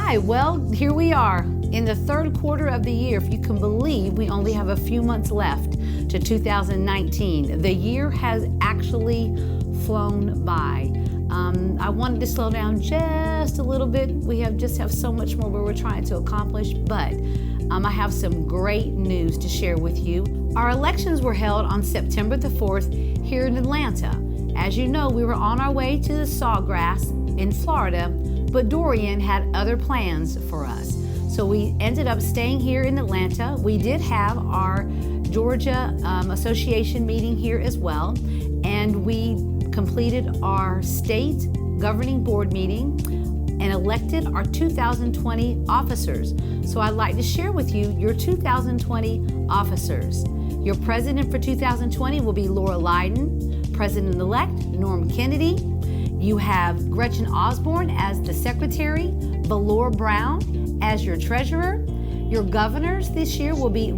Hi, well, here we are in the third quarter of the year. If you can believe, we only have a few months left to 2019. The year has actually flown by. I wanted to slow down just a little bit. We just have so much more where we're trying to accomplish, but I have some great news to share with you. Our elections were held on September the 4th here in Atlanta. As you know, we were on our way to the Sawgrass in Florida, but Dorian had other plans for us. So we ended up staying here in Atlanta. We did have our Georgia Association meeting here as well, and we completed our state governing board meeting and elected our 2020 officers. So I'd like to share with you your 2020 officers. Your president for 2020 will be Noll-Adams, president-elect Norm Kennedy. You have Gretchen Osborne as the secretary, Valor Brown as your treasurer. Your governors this year will be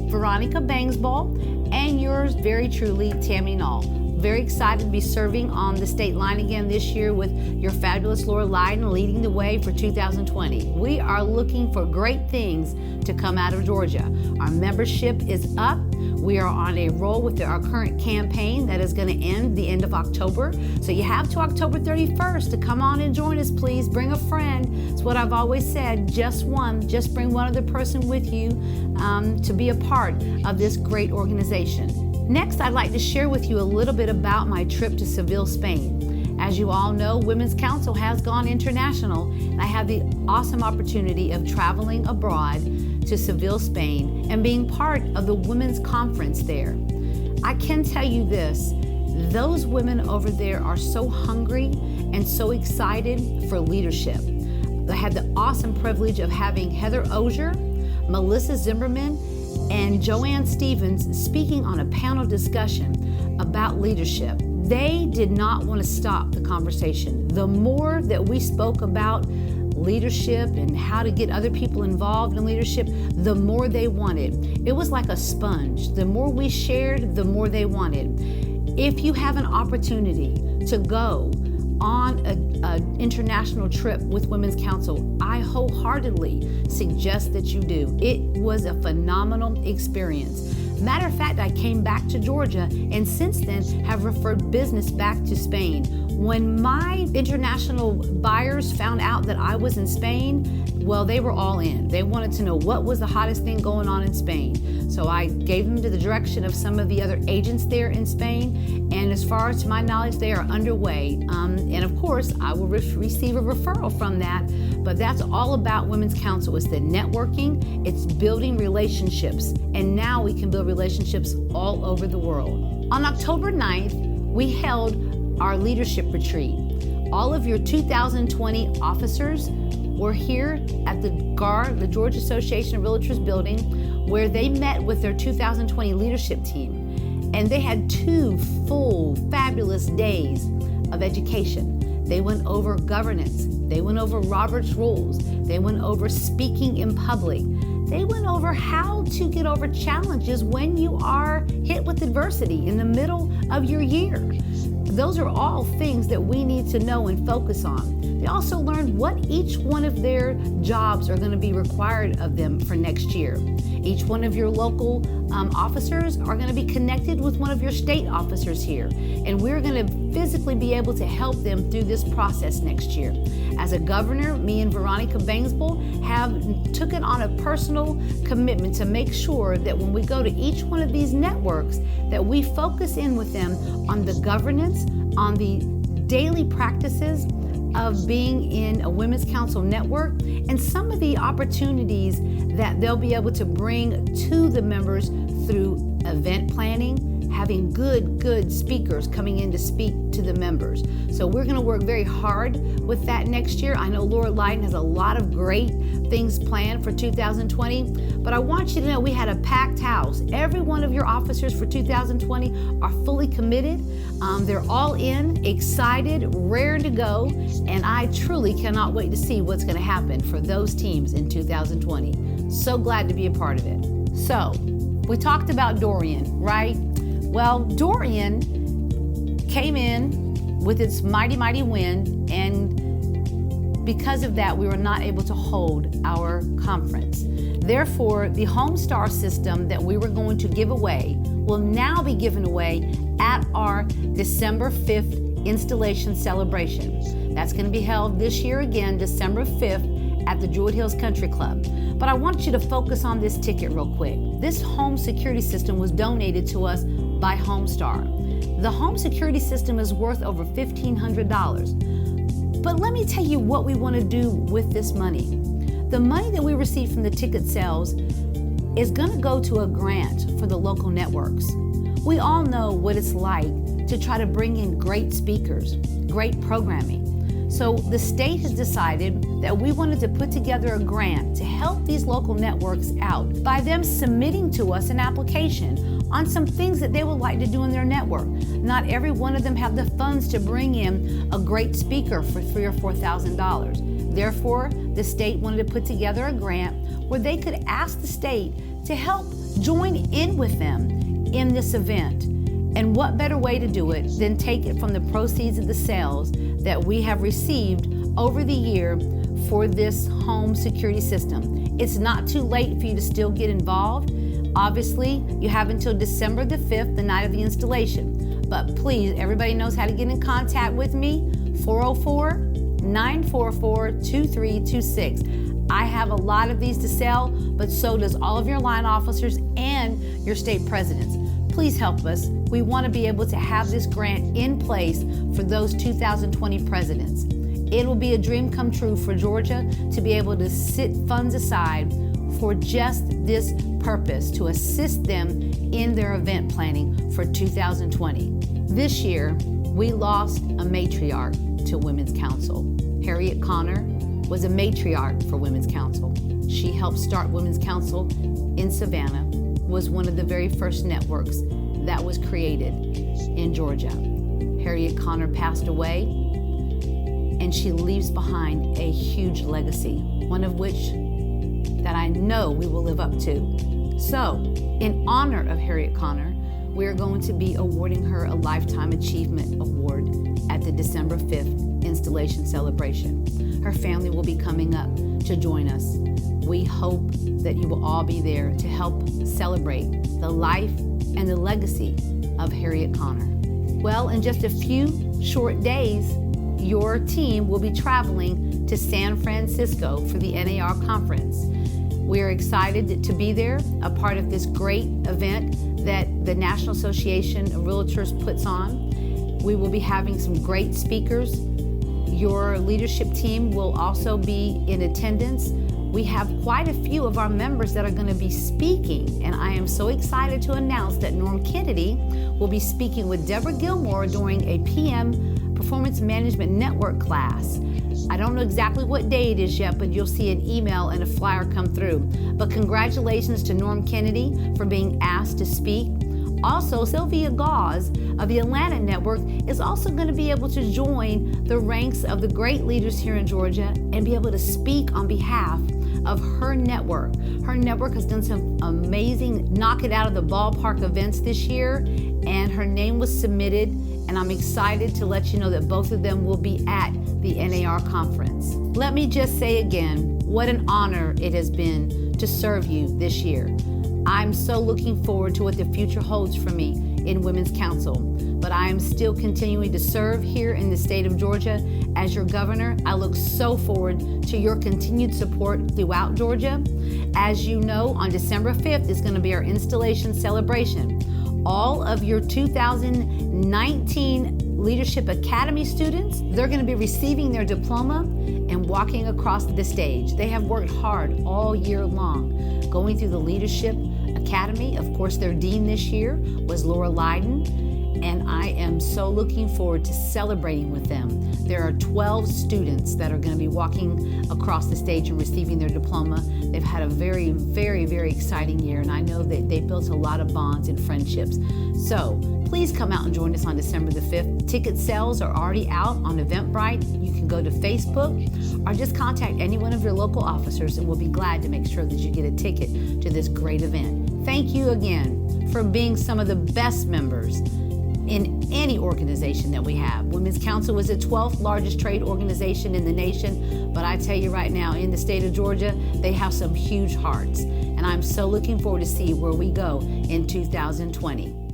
Veronica Bangsball and yours very truly, Tammy Noll. Very excited to be serving on the state line again this year with your fabulous Noll-Adams leading the way for 2020. We are looking for great things to come out of Georgia. Our membership is up. We are on a roll with our current campaign that is going to end the end of October. So you have to October 31st to come on and join us, please. Bring a friend. It's what I've always said, just bring one other person with you to be a part of this great organization. Next, I'd like to share with you a little bit about my trip to Seville, Spain. As you all know, Women's Council has gone international, and I had the awesome opportunity of traveling abroad to Seville, Spain, and being part of the women's conference there. I can tell you this, those women over there are so hungry and so excited for leadership. I had the awesome privilege of having Heather Osier, Melissa Zimmerman, and Joanne Stevens speaking on a panel discussion about leadership. They did not want to stop the conversation. The more that we spoke about leadership and how to get other people involved in leadership, the more they wanted. It was like a sponge. The more we shared, the more they wanted. If you have an opportunity to go on an international trip with Women's Council, I wholeheartedly suggest that you do. It was a phenomenal experience. Matter of fact, I came back to Georgia and since then have referred business back to Spain. When my international buyers found out that I was in Spain, well, they were all in. They wanted to know what was the hottest thing going on in Spain. So I gave them to the direction of some of the other agents there in Spain. And as far as to my knowledge, they are underway. And of course, I will receive a referral from that. But that's all about Women's Council. It's the networking, it's building relationships. And now we can build relationships all over the world. On October 9th, we held our leadership retreat. All of your 2020 officers were here at the GAR, the Georgia Association of Realtors building, where they met with their 2020 leadership team. And they had 2 full, fabulous days of education. They went over governance. They went over Robert's rules. They went over speaking in public. They went over how to get over challenges when you are hit with adversity in the middle of your year. Those are all things that we need to know and focus on. They also learned what each one of their jobs are going to be required of them for next year. Each one of your local officers are going to be connected with one of your state officers here. And we're going to physically be able to help them through this process next year. As a governor, me and Veronica Bangsball have taken on a personal commitment to make sure that when we go to each one of these networks, that we focus in with them on the governance, on the daily practices of being in a Women's Council network, and some of the opportunities that they'll be able to bring to the members through event planning, having good speakers coming in to speak to the members. So we're going to work very hard with that next year. I know Noll-Adams has a lot of great things planned for 2020, but I want you to know we had a packed house. Every one of your officers for 2020 are fully committed. They're all in, excited, raring to go, and I truly cannot wait to see what's going to happen for those teams in 2020. So glad to be a part of it. So, we talked about Dorian, right? Well, Dorian came in with its mighty, mighty wind and Because of that, we were not able to hold our conference. Therefore, the Homestar system that we were going to give away will now be given away at our December 5th installation celebration. That's going to be held this year again, December 5th at the Druid Hills Country Club. But I want you to focus on this ticket real quick. This home security system was donated to us by Homestar. The home security system is worth over $1,500. But let me tell you what we want to do with this money. The money that we receive from the ticket sales is going to go to a grant for the local networks. We all know what it's like to try to bring in great speakers, great programming. So the state has decided that we wanted to put together a grant to help these local networks out by them submitting to us an application on some things that they would like to do in their network. Not every one of them have the funds to bring in a great speaker for $3,000 or $4,000. Therefore, the state wanted to put together a grant where they could ask the state to help join in with them in this event. And what better way to do it than take it from the proceeds of the sales that we have received over the year for this home security system. It's not too late for you to still get involved. Obviously, you have until December the 5th, the night of the installation. But please, everybody knows how to get in contact with me, 404-944-2326. I have a lot of these to sell, but so does all of your line officers and your state presidents. Please help us. We want to be able to have this grant in place for those 2020 presidents. It will be a dream come true for Georgia to be able to set funds aside for just this purpose, to assist them in their event planning for 2020. This year, we lost a matriarch to Women's Council. Harriet Connor was a matriarch for Women's Council. She helped start Women's Council in Savannah, was one of the very first networks that was created in Georgia. Harriet Connor passed away, and she leaves behind a huge legacy, one of which that I know we will live up to. So, in honor of Harriet Connor, we're going to be awarding her a Lifetime Achievement Award at the December 5th installation celebration. Her family will be coming up to join us. We hope that you will all be there to help celebrate the life and the legacy of Harriet Connor. Well, in just a few short days, your team will be traveling to San Francisco for the NAR conference. We're excited to be there, a part of this great event that the National Association of Realtors puts on. We will be having some great speakers. Your leadership team will also be in attendance. We have quite a few of our members that are going to be speaking, and I am so excited to announce that Norm Kennedy will be speaking with Deborah Gilmore during a PM Performance Management Network class. I don't know exactly what day it is yet, but you'll see an email and a flyer come through. But congratulations to Norm Kennedy for being asked to speak. Also, Sylvia Gauze of the Atlanta Network is also going to be able to join the ranks of the great leaders here in Georgia and be able to speak on behalf of her network. Her network has done some amazing knock it out of the ballpark events this year, and her name was submitted, and I'm excited to let you know that both of them will be at the NAR conference. Let me just say again, what an honor it has been to serve you this year. I'm so looking forward to what the future holds for me in Women's Council, but I am still continuing to serve here in the state of Georgia as your governor. I look so forward to your continued support throughout Georgia. As you know, on December 5th is going to be our installation celebration. All of your 2019 Leadership Academy students, they're going to be receiving their diploma and walking across the stage. They have worked hard all year long, going through the Leadership Academy. Of course, their dean this year was Laura Lydon, and I am so looking forward to celebrating with them. There are 12 students that are going to be walking across the stage and receiving their diploma. They've had a very, very, very exciting year, and I know that they built a lot of bonds and friendships. So please come out and join us on December the 5th. Ticket sales are already out on Eventbrite. You can go to Facebook or just contact any one of your local officers, and we'll be glad to make sure that you get a ticket to this great event. Thank you again for being some of the best members in any organization that we have. Women's Council is the 12th largest trade organization in the nation, but I tell you right now, in the state of Georgia, they have some huge hearts. And I'm so looking forward to see where we go in 2020.